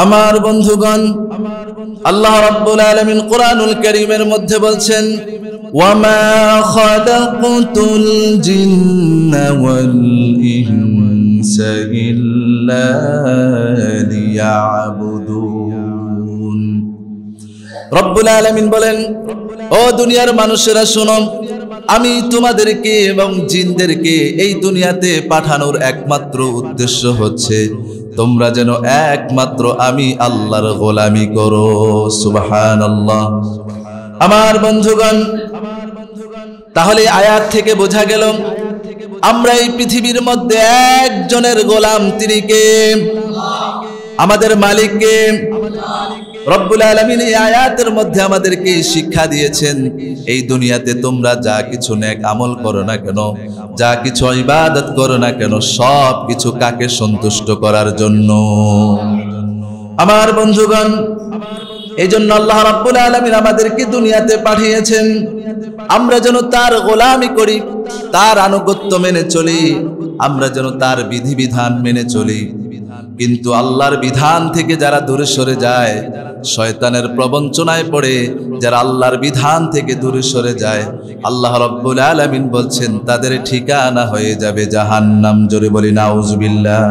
আমার বন্ধুগণ, আল্লাহ রাব্বুল আলামিন কুরআনুল কারীমের মধ্যে বলছেন, ওয়ামা খালাকতুল জিন্না ওয়াল ইনসা ইল্লা লিয়াবুদুন। রব্বুল আলামিন বলেন, ও দুনিয়ার মানুষেরা শোনো, আমি তোমাদেরকে এবং জিনদেরকে এই দুনিয়াতে পাঠানোর একমাত্র উদ্দেশ্য হচ্ছে তোমরা যেন একমাত্র আমি আল্লাহর গোলামি করো। সুবহানাল্লাহ। আমার বন্ধুগণ, তাহলে আয়াত থেকে বোঝা গেল আমরা এই পৃথিবীর মধ্যে একজনের গোলাম, তিনি কে? আমাদের মালিক কে? রব্বুল আলামিন এই আয়াতের মধ্যে আমাদেরকে শিক্ষা দিয়েছেন, এই দুনিয়াতে তোমরা যা কিছু নেক আমল করো না কেন, যা কিছু ইবাদত করো না কেন, সব কিছু কাকে সন্তুষ্ট করার জন্য? আমার বন্ধুগণ, এই জন্য আল্লাহ রাব্বুল আলামিন আমাদেরকে দুনিয়াতে পাঠিয়েছেন আমরা যেন তার গোলামি করি, তার আনুগত্য মেনে চলি, আমরা যেন তার বিধিবিধান মেনে চলি। কিন্তু আল্লাহর বিধান থেকে যারা দূরে সরে যায়, শয়তানের প্রবঞ্চনায় পড়ে যারা আল্লাহর বিধান থেকে দূরে সরে যায়, আল্লাহ রাব্বুল আলামিন বলছেন তাদের ঠিকানা হয়ে যাবে জাহান্নাম। জোরে বলি নাউজুবিল্লাহ।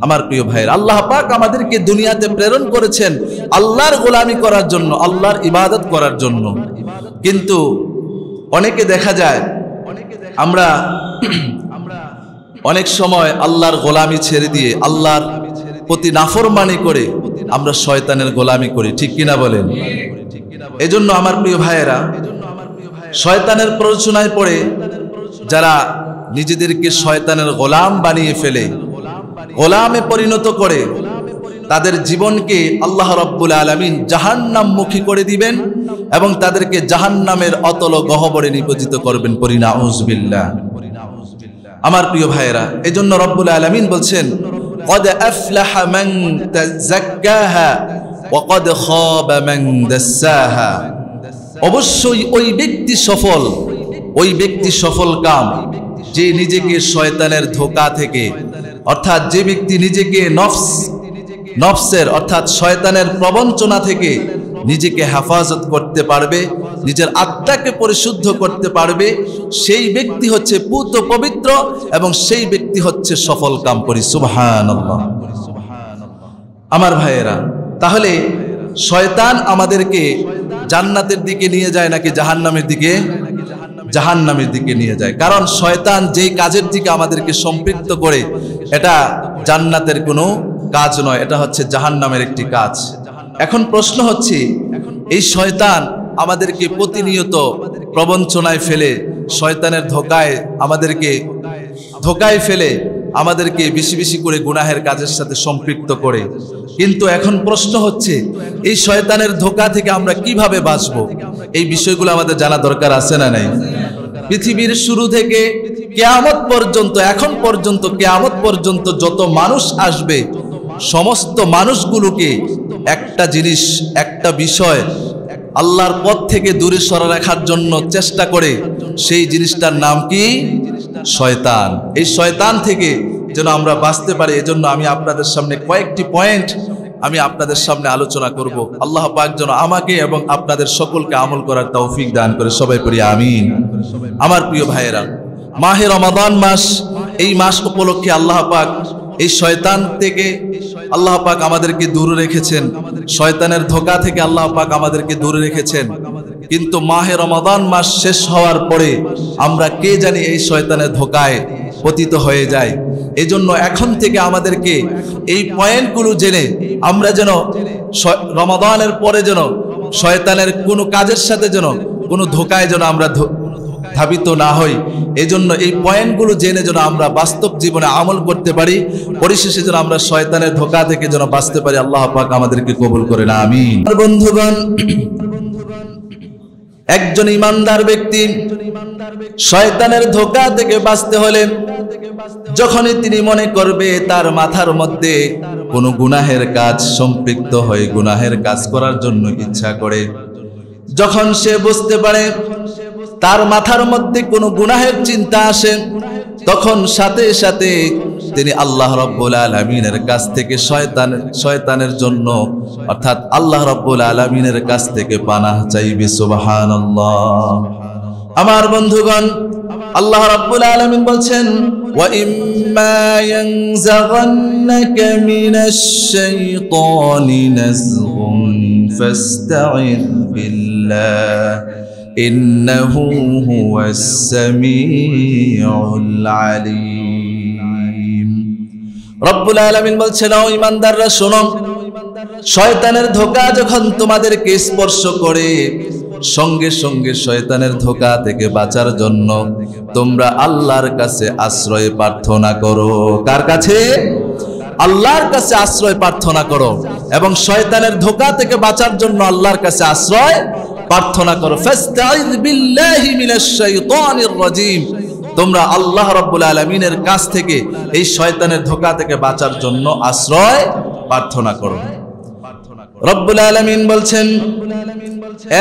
আমার প্রিয় ভাইয়ের, আল্লাহ পাক আমাদেরকে দুনিয়াতে প্রেরণ করেছেন আল্লাহর গোলামি করার জন্য, আল্লাহর ইবাদত করার জন্য। কিন্তু অনেকে দেখা যায় আমরা অনেক সময় আল্লাহর গোলামি ছেড়ে দিয়ে আল্লাহর প্রতি নাফরমানি করে আমরা শয়তানের গোলামি করি, ঠিক কিনা বলেন? এজন্য আমার প্রিয় ভাইয়েরা, শয়তানের প্ররোচনায় পড়ে যারা নিজেদেরকে শয়তানের গোলাম বানিয়ে ফেলে, গোলামে পরিণত করে, তাদের জীবনকে আল্লাহ রাব্বুল আলামিন জাহান্নামমুখী করে দিবেন এবং তাদেরকে জাহান্নামের অতল গহ্বরে নিপতিত করবেন। পড়ি নাউযুবিল্লাহ। আমার প্রিয় ভাইয়েরা, এজন্য রব্বুল আলামিন বলছেন, قد أفلح من تزكاها وقد خاب من دساها। অবশ্যই ওই ব্যক্তি সফল, ওই ব্যক্তি সফল কাম যে নিজেকে শয়তানের ধোঁকা থেকে, অর্থাৎ যে ব্যক্তি নিজেকে নফসের অর্থাৎ শয়তানের প্রবঞ্চনা থেকে নিজেকে হেফাজত করতে পারবে, নিজের আত্মাকে পরিশুদ্ধ করতে পারবে, সেই ব্যক্তি হচ্ছে পূত পবিত্র এবং সেই ব্যক্তি হচ্ছে সফল কাম। করি সুবহানাল্লাহ। আমার ভাইয়েরা, তাহলে শয়তান আমাদেরকে জান্নাতের দিকে নিয়ে যায় নাকি জাহান্নামের দিকে? জাহান্নামের দিকে নিয়ে যায়। কারণ শয়তান যেই কাজের দিকে আমাদেরকে সম্পৃক্ত করে, এটা জান্নাতের কোনো কাজ নয়, এটা হচ্ছে জাহান্নামের একটি কাজ। এখন প্রশ্ন হচ্ছে, এই শয়তান আমাদেরকে প্রতিনিয়ত প্রবঞ্চনায় ফেলে, শয়তানের ধোঁকায় আমাদেরকে ধোঁকায় ফেলে আমাদেরকে বেশি বেশি করে গুনাহের কাজের সাথে সম্পৃক্ত করে। কিন্তু এখন প্রশ্ন হচ্ছে, এই শয়তানের ধোঁকা থেকে আমরা কিভাবে বাঁচবো? এই বিষয়গুলো আমাদের জানা দরকার আছে না নাই? পৃথিবীর শুরু থেকে কিয়ামত পর্যন্ত, এখন পর্যন্ত, কিয়ামত পর্যন্ত যত মানুষ আসবে, সমস্ত মানুষগুলোকে একটা জিনিস, একটা বিষয় আল্লাহর পথ থেকে দূরে সরে রাখার জন্য চেষ্টা করে, সেই জিনিসটার নাম কি? শয়তান। এই শয়তান থেকে যেন আমরা বাঁচতে পারি, এজন্য আমি আপনাদের সামনে কয়েকটি পয়েন্ট আমি আপনাদের সামনে আলোচনা করব। আল্লাহ পাক যেন আমাকে এবং আপনাদের সকলকে আমল করার তৌফিক দান করে। সবাই পড়ি আমিন। আমার প্রিয় ভাইয়েরা, মাহে রমাদান মাস, এই মাস উপলক্ষে আল্লাহ পাক এই শয়তান থেকে আল্লাহ পাক আমাদেরকে দূরে রেখেছেন, শয়তানের ধোঁকা থেকে আল্লাহ পাক আমাদেরকে দূরে রেখেছেন। কিন্তু মাহে রমাদান মাস শেষ হওয়ার পরে আমরা কে জানি এই শয়তানের ধোঁকায় পতিত হয়ে যায়। এজন্য এখন থেকে আমাদেরকে এই পয়েন্টগুলো জেনে আমরা যেন রমাদানের পরে যেন শয়তানের কোনো কাজের সাথে যেন কোনো ধোঁকায় যেন আমরা ধাবিত না হই, এজন্য এই পয়েন্টগুলো জেনে যেন আমরা বাস্তব জীবনে আমল করতে পারি, পরিশেষে যেন আমরা শয়তানের ধোঁকা থেকে যেন বাঁচতে পারি। আল্লাহ পাক আমাদেরকে কবুল করেন, আমিন। বন্ধুগণ, একজন ইমানদার ব্যক্তি শয়তানের ধোঁকা থেকে বাঁচতে হলে যখনই তিনি মনে করবে তার মাথার মধ্যে কোনো গুনাহের কাজ সম্পৃক্ত হয়ে গুনাহের কাজ করার জন্য ইচ্ছা করে, যখন সে বুঝতে পারে তার মাথার মধ্যে কোনো গুনাহের চিন্তা আসে, তখন সাথে সাথে তিনি আল্লাহ রাব্বুল আলামিনের কাছ থেকে শয়তানের জন্য অর্থাৎ আল্লাহ রাব্বুল আলামিনের কাছ থেকে পানাহ চাইবে। সুবহানাল্লাহ। আমার বন্ধুগণ, আল্লাহ রাব্বুল আলামিন বলছেন, ওয়া ইম্মা ইয়ানজাগান্নাকা মিনাশ শাইতানি নাযগুন ফাস্তাইয বিল্লাহ ইন্নাহু হুয়াস সামিউল আলীম। রব্বুল আলামিন বলছেন, ও ঈমানদাররা শোনো, শয়তানের ধোঁকা যখন তোমাদেরকে স্পর্শ করে, সঙ্গে সঙ্গে শয়তানের ধোঁকা থেকে বাঁচার জন্য তোমরা আল্লাহর কাছে আশ্রয় প্রার্থনা করো। কার কাছে? আল্লাহর কাছে আশ্রয় প্রার্থনা করো এবং শয়তানের ধোঁকা থেকে বাঁচার জন্য আল্লাহর কাছে আশ্রয় প্রার্থনা করো। ফাস্তাইয বিল্লাহি মিনাশ শাইতানির রাজীম। তোমরা আল্লাহ রাব্বুল আলামিনের কাছ থেকে এই শয়তানের ধোঁকা থেকে বাঁচার জন্য আশ্রয় প্রার্থনা করো। রব্বুল আলামিন বলছেন,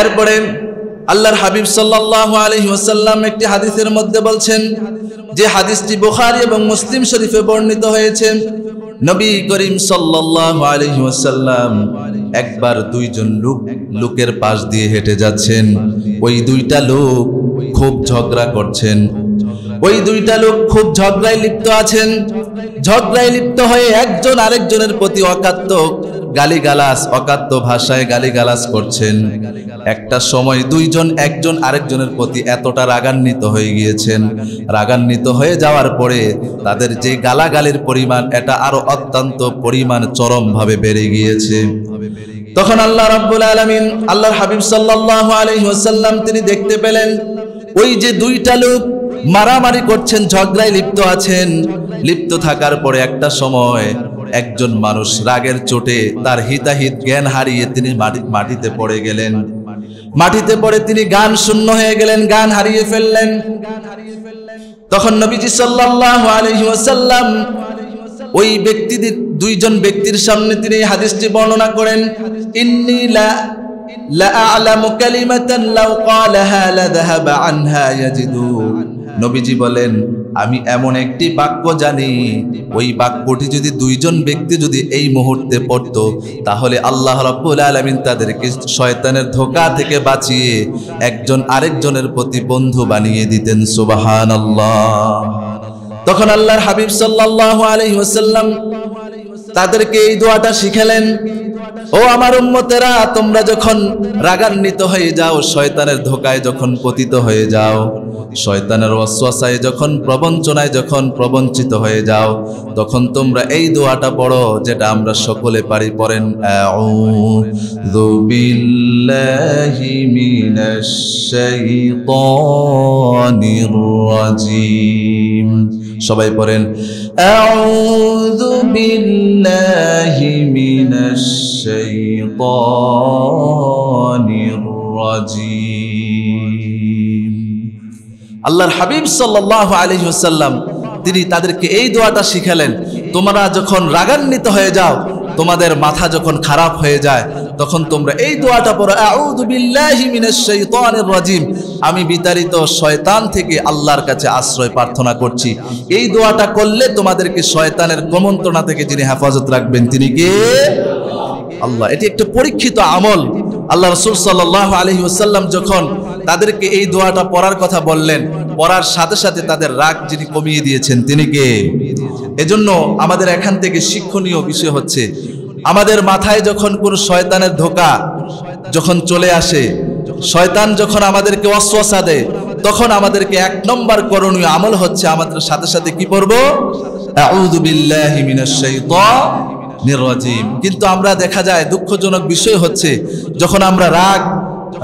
এরপরে আল্লাহর হাবিব সাল্লাল্লাহু আলাইহি ওয়াসাল্লাম একটি হাদিসের মধ্যে বলছেন, যে হাদিসটি বুখারী এবং মুসলিম শরীফে বর্ণিত হয়েছে, নবী করিম সাল্লাল্লাহু আলাইহি ওয়াসাল্লাম একবার দুইজন লোকের পাশ দিয়ে হেঁটে যাচ্ছেন। ওই দুইটা লোক খুব ঝগড়া করছেন। ওই দুইটা লোক খুব ঝগড়ায় লিপ্ত আছেন। ঝগড়ায় লিপ্ত হয়ে একজন আরেকজনের প্রতি অকাত্য গালিগালাজ, অকাত্য ভাষায় গালিগালাজ করছেন। একটা সময় দুইজন একজন আরেকজনের প্রতি এতটা রাগান্বিত হয়ে গিয়েছেন, রাগান্বিত হয়ে যাওয়ার পরে তাদের যে গালাগালির পরিমাণ এটা আরো অত্যন্ত পরিমাণ চরমভাবে বেড়ে গিয়েছে। তখন আল্লাহ রাব্বুল আলামিন, আল্লাহর হাবিব সাল্লাল্লাহু আলাইহি ওয়াসাল্লাম তিনি দেখতে পেলেন ওই যে দুইটা লোক মারামারি করছেন, ঝগড়ায় লিপ্ত আছেন। লিপ্ত থাকার পরে একটা সময় একজন মানুষ রাগের চোটে তার হিতাহিত জ্ঞান হারিয়ে তিনি মাটিতে পড়ে গেলেন। মাটিতে পড়ে তিনি জ্ঞান শূন্য হয়ে গেলেন, জ্ঞান হারিয়ে ফেললেন। তখন নবীজি সাল্লাল্লাহু আলাইহি ওয়াসাল্লাম ওই ব্যক্তিদের দুইজন ব্যক্তির সামনে তিনি এই হাদিসটি বর্ণনা করেন, ইন্নী লা আ'লামু কালিমাতান লাউ ক্বালাহা লাযাহাবা আনহা ইয়াজিদু। নবীজি বলেন, আমি এমন একটি বাক্য জানি, ওই বাক্যটি যদি দুইজন ব্যক্তি যদি এই মুহূর্তে পড়তো তাহলে আল্লাহ রাব্বুল আলামিন তাদেরকে শয়তানের ধোঁকা থেকে বাঁচিয়ে একজন আরেকজনের প্রতি বন্ধু বানিয়ে দিতেন। সুবহানাল্লাহ। তখন আল্লাহর হাবিব সাল্লাল্লাহু আলাইহি ওয়াসাল্লাম তাদেরকে এই দোয়াটা শিখালেন, ও আমার উম্মতেরা, তোমরা যখন রাগান্বিত হয়ে যাও, শয়তানের ধোঁকায় যখন পতিত হয়ে যাও, শয়তানের ওয়াসওয়াসায় যখন প্রবঞ্চনায় যখন প্রবঞ্চিত হয়ে যাও, তখন তোমরা এই দোয়াটা পড়ো, যেটা আমরা সকলে পারি। পড়েন, আউযু বিল্লাহি মিনাশ শাইতানির রাজীম। সবাই পড়েন, আউযু বিল্লাহি মিনাশ শাইতানির রাজীম। আল্লাহর হাবিব সাল্লাল্লাহু আলাইহি ওয়াসাল্লাম তিনি তাদেরকে এই দোয়াটা শিখালেন, তোমরা যখন রাগান্বিত হয়ে যাও, তোমাদের মাথা যখন খারাপ হয়ে যায়, তখন তোমরা এই দোয়াটা পড়ো, আউযু বিল্লাহি মিনাশ শাইতানির রাজীম। আমি বিতাড়িত শয়তান থেকে আল্লাহর কাছে আশ্রয় প্রার্থনা করছি। এই দোয়াটা করলে তোমাদেরকে শয়তানের কুমন্ত্রণা থেকে যিনি হেফাজত রাখবেন তিনি কে? আল্লাহ। এটি একটা পরীক্ষিত আমল। আল্লাহ রাসূল সাল্লাল্লাহু আলাইহি ওয়াসাল্লাম যখন তাদেরকে এই দোয়াটা পড়ার কথা বললেন, পড়ার সাথে সাথে তাদের রাগ যিনি কমিয়ে দিয়েছেন তিনি কে? এজন্য আমাদের এখান থেকে শিক্ষণীয় বিষয় হচ্ছে, আমাদের মাথায় যখন কোনো শয়তানের ধোঁকা যখন চলে আসে, শয়তান যখন আমাদেরকে ওয়াসওয়াসা দেয়, তখন আমাদেরকে এক নম্বর করণীয় আমল হচ্ছে আমাদের সাথে সাথে কি পড়ব? আউযু বিল্লাহি মিনাশ শাইতানির রাজীম। কিন্তু আমরা দেখা যায় দুঃখজনক বিষয় হচ্ছে, যখন আমরা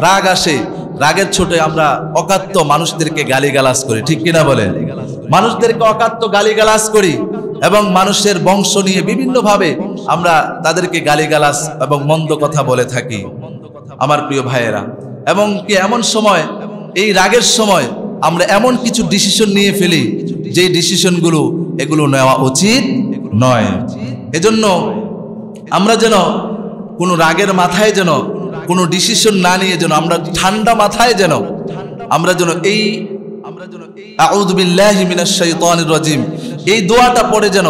রাগ আসে, রাগের ছোটে আমরা অকাত্য মানুষদেরকে গালিগালাজ করি, ঠিক কিনা বলেন? মানুষদেরকে অকাত্য গালিগালাজ করি এবং মানুষের বংশ নিয়ে বিভিন্নভাবে আমরা তাদেরকে গালিগালাজ এবং মন্দ কথা বলে থাকি। আমার প্রিয় ভাইয়েরা, এবং কি এমন সময়, এই রাগের সময় আমরা এমন কিছু ডিসিশন নিয়ে ফেলি যে ডিসিশনগুলো এগুলো নেওয়া উচিত নয়। এজন্য আমরা যেন কোনো রাগের মাথায় যেন কোনো ডিসিশন না নিয়ে যেন আমরা ঠান্ডা মাথায় যেন আমরা যেন এই আউযু বিল্লাহি মিনাশ শাইতানির রাজীম এই দোয়াটা পড়ে যেন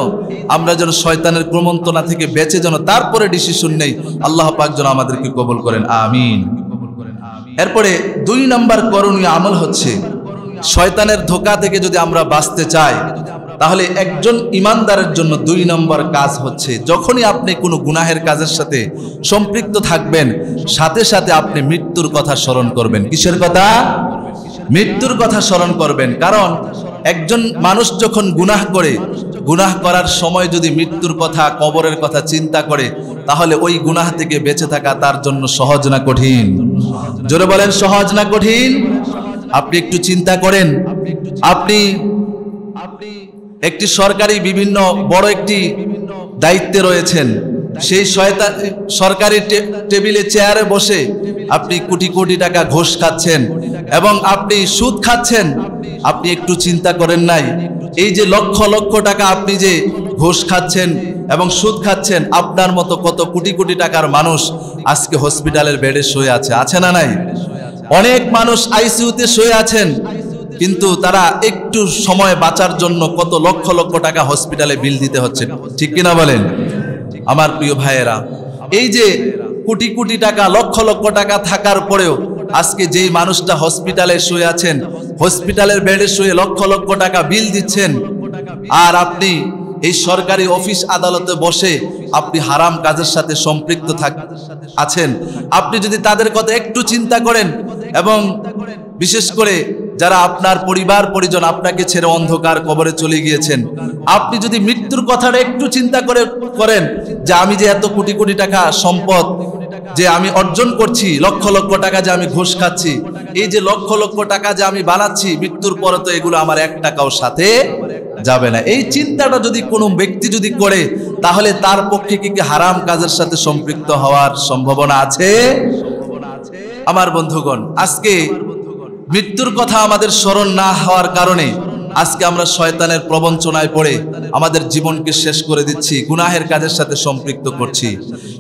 আমরা যেন শয়তানের কুমন্ত্রণা থেকে বেঁচে যেন তারপরে ডিসিশন নেই। আল্লাহ পাক যেন আমাদেরকে কবুল করেন, আমিন। এরপরে 2 নম্বর করণীয় আমল হচ্ছে, শয়তানের ধোঁকা থেকে যদি আমরা বাঁচতে চাই তাহলে একজন ইমানদারের জন্য 2 নম্বর কাজ হচ্ছে, যখনই আপনি কোনো গুনাহের কাজের সাথে সম্পৃক্ত থাকবেন সাথে সাথে আপনি মৃত্যুর কথা স্মরণ করবেন। কিসের কথা? মৃত্যুর কথা স্মরণ করবেন। কারণ একজন মানুষ যখন গুনাহ করে, গুনাহ করার সময় যদি মৃত্যুর কথা, কবরের কথা চিন্তা করে, তাহলে ওই গুনাহ থেকে বেঁচে থাকা তার জন্য সহজ না কঠিন? জোরে বলেন, সহজ না কঠিন? আপনি একটু চিন্তা করেন, আপনি একটি সরকারি বিভিন্ন বড় একটি দায়িত্বে রয়েছেন, সেই সরকারি টেবিলে চেয়ারে বসে আপনি কোটি কোটি টাকা ঘুষ খাচ্ছেন এবং আপনি সুদ খাচ্ছেন। আপনি একটু চিন্তা করেন নাই, এই যে লক্ষ লক্ষ টাকা আপনি যে ঘুষ খাচ্ছেন এবং সুদ খাচ্ছেন, আপনার মতো কত কোটি কোটি টাকার মানুষ আজকে হসপিটালের বেডে শুয়ে আছে, আছে না নাই? অনেক মানুষ আইসিইউতে শুয়ে আছেন, কিন্তু তারা একটু সময় বাঁচার জন্য কত লক্ষ লক্ষ টাকা হসপিটালে বিল দিতে হচ্ছে, ঠিক কিনা বলেন? আমার প্রিয় ভাইয়েরা, এই যে কোটি কোটি টাকা, লক্ষ লক্ষ টাকা থাকার পরেও আজকে যেই মানুষটা হসপিটালে শুয়ে আছেন, হসপিটালের বেডে শুয়ে লক্ষ লক্ষ টাকা বিল দিচ্ছেন, আর আপনি এই সরকারি অফিস আদালতে বসে আপনি হারাম কাজের সাথে সম্পৃক্ত আছেন। আপনি যদি তাদের কথা একটু চিন্তা করেন এবং বিশেষ করে যারা আপনার পরিবার পরিজন আপনাকে ছেড়ে অন্ধকার কবরে চলে গিয়েছেন, আপনি যদি মৃত্যুর কথাটা একটু চিন্তা করেন যে আমি যে এত কোটি কোটি টাকা সম্পদ যে আমি অর্জন করছি, লক্ষ লক্ষ টাকা যে আমি ঘুষ খাচ্ছি, এই যে লক্ষ লক্ষ টাকা যে আমি বানাচ্ছি, মৃত্যুর পরে তো এগুলো আমার 1 টাকাও সাথে যাবে না। এই চিন্তাটা যদি কোনো ব্যক্তি যদি করে, তাহলে তার পক্ষে কি হারাম কাজের সাথে সম্পৃক্ত হওয়ার সম্ভাবনা আছে? আমার বন্ধুগণ, আজকে মৃত্যুর কথা আমাদের স্মরণ না হওয়ার কারণে আজকে আমরা শয়তানের প্রবঞ্চনায় পড়ে আমাদের জীবনকে শেষ করে দিচ্ছি, গুনাহের কাজের সাথে সম্পৃক্ত করছি।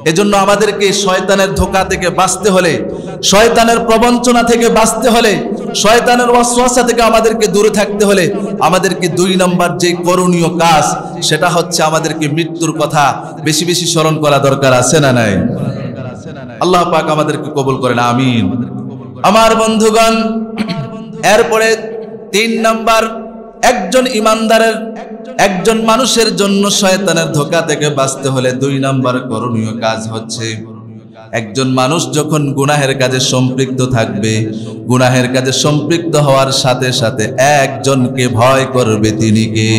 এজন্য আমাদেরকে শয়তানের ধোঁকা থেকে বাঁচতে হলে, শয়তানের প্রবঞ্চনা থেকে বাঁচতে হলে, শয়তানের ওয়াসওয়াসা থেকে আমাদেরকে দূরে থাকতে হলে আমাদেরকে 2 নম্বর যে করণীয় কাজ, সেটা হচ্ছে আমাদেরকে মৃত্যুর কথা বেশি বেশি স্মরণ করা দরকার, আছে না নাই? আল্লাহ পাক আমাদেরকে কবুল করেন, আমিন। আমার বন্ধুগণ, এরপরে 3 নম্বর, একজন ইমানদারের, একজন মানুষের জন্য শয়তানের ধোঁকা থেকে বাঁচতে হলে 2 নম্বর করণীয় কাজ হচ্ছে, একজন মানুষ যখন গুনাহের কাজে সম্পৃক্ত থাকবে, গুনাহের কাজে সম্পৃক্ত হওয়ার সাথে সাথে একজনকে ভয় করবে, তিনি কে?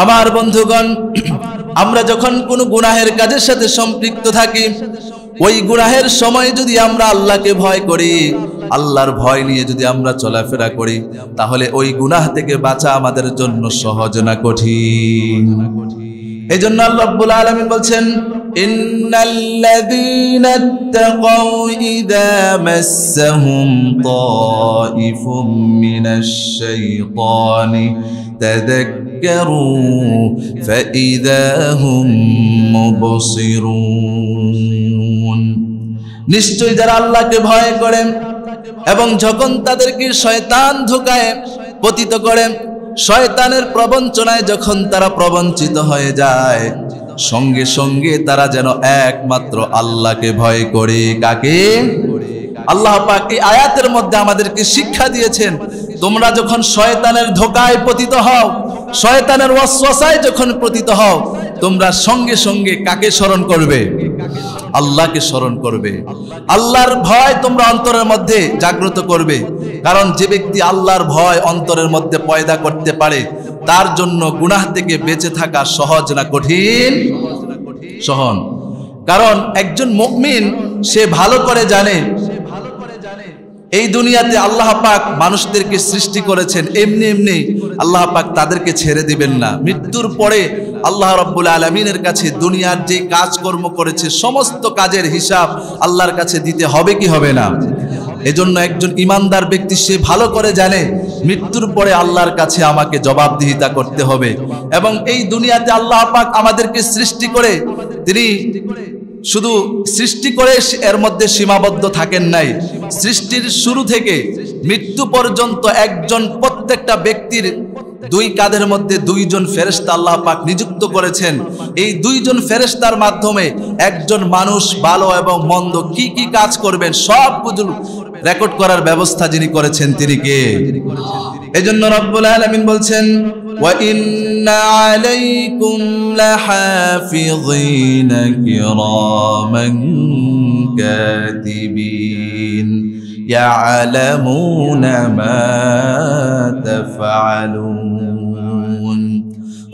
আমার বন্ধুগণ, আমরা যখন কোনো গুনাহের কাজের সাথে সম্পৃক্ত থাকি, ওই গুনাহের সময় যদি আমরা আল্লাহকে ভয় করি, আল্লাহর ভয় নিয়ে যদি আমরা চলাফেরা করি, তাহলে ওই গুনাহ থেকে বাঁচা আমাদের জন্য সহজ না কঠিন? এজন্য আল্লাহ রাব্বুল আলামিন বলছেন, ইন্নাল্লাযীনা ইত্তাকাউ ইযা মাসসাহুম তাইফুম মিনাশ শাইতানি তাযাক্কারু ফাইযা হুম মুবসিরুন। নিশ্চয়ই যারা আল্লাহকে ভয় করেন এবং যখন তাদেরকে শয়তান ধোঁকায় পতিত করে, শয়তানের প্রবঞ্চনায় যখন তারা প্রবঞ্চিত হয়ে যায়, সঙ্গে সঙ্গে তারা যেন একমাত্র আল্লাহকে ভয় করে। কাকে? আল্লাহ পাক এই আয়াতের মধ্যে আমাদেরকে শিক্ষা দিয়েছেন, তোমরা যখন শয়তানের ধোঁকায় পতিত হও, শয়তানের ওয়াসওয়াসায় যখন পতিত হও, তোমরা সঙ্গে সঙ্গে কাকে স্মরণ করবে? আল্লাহকে স্মরণ করবে। আল্লাহর ভয় তোমরা অন্তরের মধ্যে জাগ্রত করবে। কারণ যে ব্যক্তি আল্লাহর ভয় অন্তরের মধ্যে পয়দা করতে পারে, তার জন্য গুনাহ থেকে বেঁচে থাকা সহজ না কঠিন? সহজ। কারণ একজন মুমিন সে ভালো করে জানে এই দুনিয়াতে আল্লাহ পাক মানুষদেরকে সৃষ্টি করেছেন, এমনি এমনি আল্লাহ পাক তাদেরকে ছেড়ে দিবেন না। মৃত্যুর পরে আল্লাহ রাব্বুল আলামিনের কাছে দুনিয়ার যে কাজকর্ম করেছে সমস্ত কাজের হিসাব আল্লাহর কাছে দিতে হবে কি হবে না? এজন্য একজন ইমানদার ব্যক্তি সে ভালো করে জানে মৃত্যুর পরে আল্লাহর কাছে আমাকে জবাবদিহিতা করতে হবে। এবং এই দুনিয়াতে আল্লাহ পাক আমাদেরকে সৃষ্টি করে তিনি শুধু সৃষ্টি করে এর মধ্যে সীমাবদ্ধ থাকেন নাই। সৃষ্টির শুরু থেকে মৃত্যু পর্যন্ত একজন প্রত্যেকটা ব্যক্তির দুই কাঁধের মধ্যে দুইজন ফেরেশতা আল্লাহ পাক নিযুক্ত করেছেন। এই দুইজন ফেরেশতার মাধ্যমে একজন মানুষ ভালো এবং মন্দ কি কি কাজ করবেন সবগুলো রেকর্ড করার ব্যবস্থা যিনি করেছেন তিনি কে? এজন্য রব্বুল আলামিন বলছেন ওয়া ইন্না আলাইকুম লাহাফিযিনা কিরামান কাতিবিন ইয়ালামুনা মা তাফআলুন।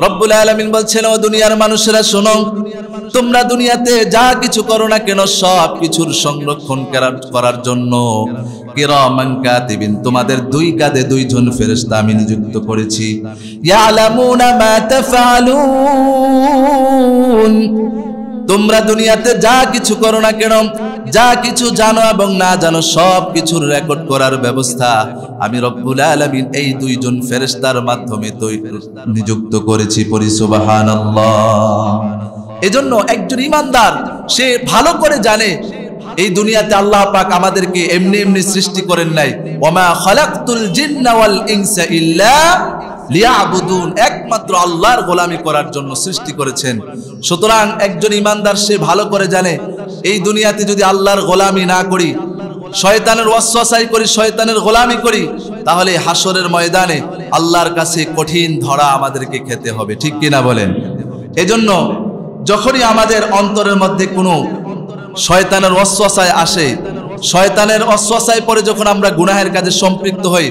রব্বুল আলামিন বলছেন ও দুনিয়ার মানুষেরা শোনো, তোমরা দুনিয়াতে যা কিছু করো না কেন সব কিছুর সংরক্ষণ করার জন্য কিরামান কাতিবিন তোমাদের দুই কাঁধে দুইজন ফেরেশতা আমি নিযুক্ত করেছি। ইয়ালামুনা মা তাফআলুন, তোমরা দুনিয়াতে যা কিছু করো না কেন, যা কিছু জানো এবং না জানো সব কিছুর রেকর্ড করার ব্যবস্থা আমি রব্বুল আলামিন এই দুইজন ফেরেশতার মাধ্যমে নিযুক্ত করেছি। পড়ি সুবহানাল্লাহ। এজন্য একজন ঈমানদার সে ভালো করে জানে এই দুনিয়াতে আল্লাহ পাক আমাদেরকে এমনি এমনি সৃষ্টি করেন নাই। ওয়ামা খালাকতুল জিন্না ওয়াল ইনসা ইল্লা লিয়াবুদুন, একমাত্র আল্লাহর গোলামি করার জন্য সৃষ্টি করেছেন। সুতরাং একজন ঈমানদার সে ভালো করে জানে এই দুনিয়াতে যদি আল্লাহর গোলামি না করি, শয়তানের ওয়াসওয়াসাই করি, শয়তানের গোলামি করি, তাহলে হাসরের ময়দানে আল্লাহর কাছে কঠিন ধরা আমাদেরকে খেতে হবে। ঠিক কিনা বলেন? এজন্য যখনই আমাদের অন্তরের মধ্যে কোনো শয়তানের ওয়াসওয়াসায় আসে, শয়তানের ওয়াসওয়াসায় পড়ে যখন আমরা গুনাহের কাজে সম্পৃক্ত হই,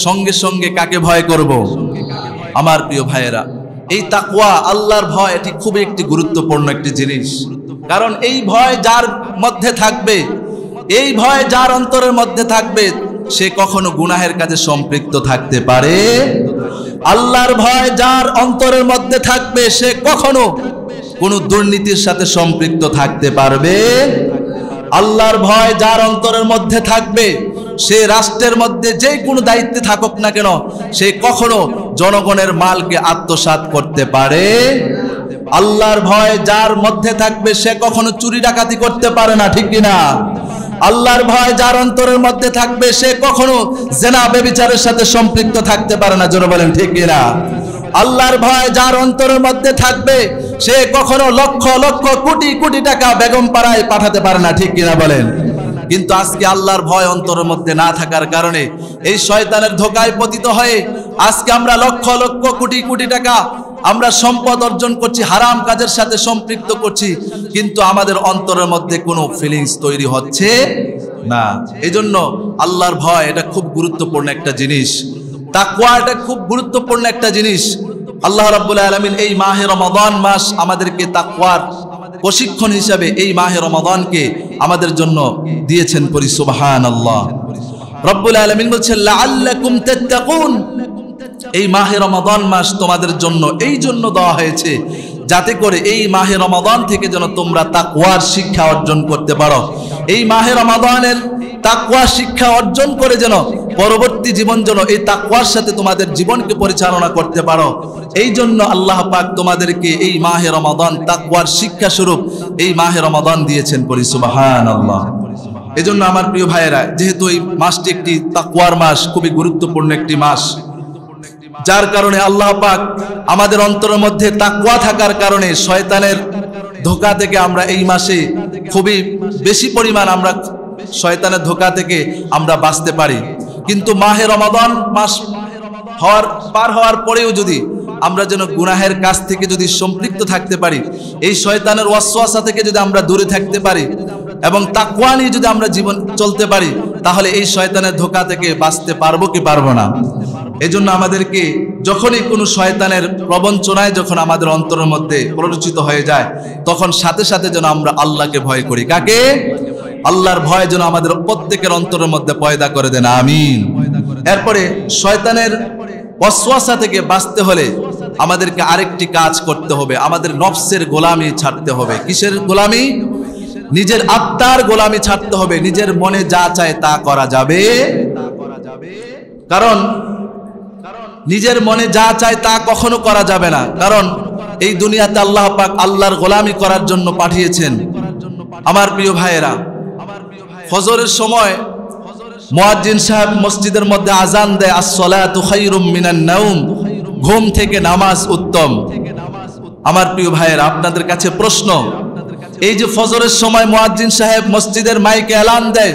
সঙ্গে সঙ্গে কাকে ভয় করব? আমার প্রিয় ভাইয়েরা, এই তাকওয়া আল্লাহর ভয় এটি খুবই একটি গুরুত্বপূর্ণ একটি জিনিস। কারণ এই ভয় যার মধ্যে থাকবে, এই ভয় যার অন্তরের মধ্যে থাকবে, সে কখনো গুনাহের কাজে সম্পৃক্ত থাকতে পারে। আল্লাহর ভয় যার অন্তরের মধ্যে থাকবে, সে কখনো কোনো দুর্নীতির সাথে সম্পৃক্ত থাকতে পারবে। আল্লাহর ভয় যার অন্তরের মধ্যে থাকবে, সে রাষ্ট্রের মধ্যে যে কোনো দায়িত্বে থাকুক না কেন, সে কখনো জনগণের মালকে আত্মসাৎ করতে পারে। আল্লাহর ভয় যার মধ্যে থাকবে, সে কখনো চুরি ডাকাতি করতে পারে না। ঠিক কিনা? আল্লাহর ভয় যার অন্তরের মধ্যে থাকবে, সে কখনো জেনা ব্যভিচারের সাথে সম্পৃক্ত থাকতে পারে না। জোরে বলেন ঠিক কিনা? আল্লাহর ভয় যার অন্তরের মধ্যে থাকবে, সে কখনো লক্ষ লক্ষ কোটি কোটি টাকা বেগম পাড়ায় পাঠাতে পারে না। ঠিক কিনা বলেন? কিন্তু আজকে আল্লাহর ভয় অন্তরের মধ্যে না থাকার কারণে এই শয়তানের ধোঁকায় পতিত হয়ে আজকে আমরা লক্ষ লক্ষ কোটি কোটি টাকা আমরা সম্পদ অর্জন করছি, হারাম কাজের সাথে সম্পৃক্ত করছি, কিন্তু আমাদের অন্তরের মধ্যে কোনো ফিলিংস তৈরি হচ্ছে না। এজন্য আল্লাহর ভয় এটা খুব গুরুত্বপূর্ণ একটা জিনিস। তাকওয়া এটা খুব গুরুত্বপূর্ণ একটা জিনিস। আল্লাহ রাব্বুল আলামিন এই মাহে রমাদান মাস আমাদেরকে তাকওয়ার প্রশিক্ষণ হিসাবে এই মাহে রমাদানকে আমাদের জন্য দিয়েছেন। পড়ি সুবহানাল্লাহ। রব্বুল আলামিন বলছেন লাআল্লাকুম তাত্তাকুন, এই মাহে রমাদান মাস তোমাদের জন্য এই জন্য দেওয়া হয়েছে যাতে করে এই মাহে রমাদান থেকে যেন তোমরা তাকওয়ার শিক্ষা অর্জন করতে পারো। এই মাহে রমাদানের তাকওয়া শিক্ষা অর্জন করে যেন পরবর্তী জীবন যেন এই তাকওয়ার সাথে তোমাদের জীবনকে পরিচালনা করতে পারো। এই জন্য আল্লাহ পাক তোমাদেরকে এই মাহে রমাদান তাকওয়ার শিক্ষা স্বরূপ এই মাহে রমাদান দিয়েছেন। পড়ি সুবহানাল্লাহ। এজন্য আমার প্রিয় ভাইয়েরা, যেহেতু এই মাসটি একটি তাকওয়ার মাস, খুবই গুরুত্বপূর্ণ একটি মাস, যার কারণে আল্লাহ পাক আমাদের অন্তরের মধ্যে তাকওয়া থাকার কারণে শয়তানের ধোঁকা থেকে আমরা এই মাসে খুবই বেশি পরিমাণ আমরা শয়তানের ধোঁকা থেকে আমরা বাঁচতে পারি। কিন্তু মাহে রমাদান মাস পার হওয়ার পরেও যদি আমরা যেন গুনাহের কাজ থেকে যদি সম্পৃক্ত থাকতে পারি, এই শয়তানের ওয়াসওয়াসা থেকে যদি আমরা দূরে থাকতে পারি এবং তাকওয়া নিয়ে যদি আমরা জীবন চলতে পারি, তাহলে এই শয়তানের ধোঁকা থেকে বাঁচতে পারবো কি পারবো না? এজন্য আমাদেরকে যখনই কোনো শয়তানের প্রবঞ্চনায় যখন আমাদের অন্তরের মধ্যে প্ররোচিত হয়ে যায়, তখন সাথে সাথে যেন আমরা আল্লাহকে ভয় করি। কাকে? আল্লাহর ভয় যেন আমাদের প্রত্যেকের অন্তরের মধ্যে পয়দা করে দেন, আমিন। এরপরে শয়তানের ওয়াসওয়াসা থেকে বাঁচতে হলে আমাদেরকে আরেকটি কাজ করতে হবে, আমাদের নফসের গোলামি ছাড়তে হবে। কিসের গোলামি? নিজের আত্মার গোলামি ছাড়তে হবে। নিজের মনে যা চায় তা করা যাবে, কারণ নিজের মনে যা চায় তা কখনো করা যাবে না। কারণ এই দুনিয়াতে আল্লাহ পাক আল্লাহর গোলামি করার জন্য পাঠিয়েছেন। আমার প্রিয় ভাইয়েরা, ফজরের সময় মুয়াজ্জিন সাহেব মসজিদের মধ্যে আজান দেয়, আস-সালাতু খায়রুম মিনান নাওম, ঘুম থেকে নামাজ উত্তম। আমার প্রিয় ভাইয়েরা, আপনাদের কাছে প্রশ্ন, এই যে ফজরের সময় মুয়াজ্জিন সাহেব মসজিদের মাইকে এলান দেয়,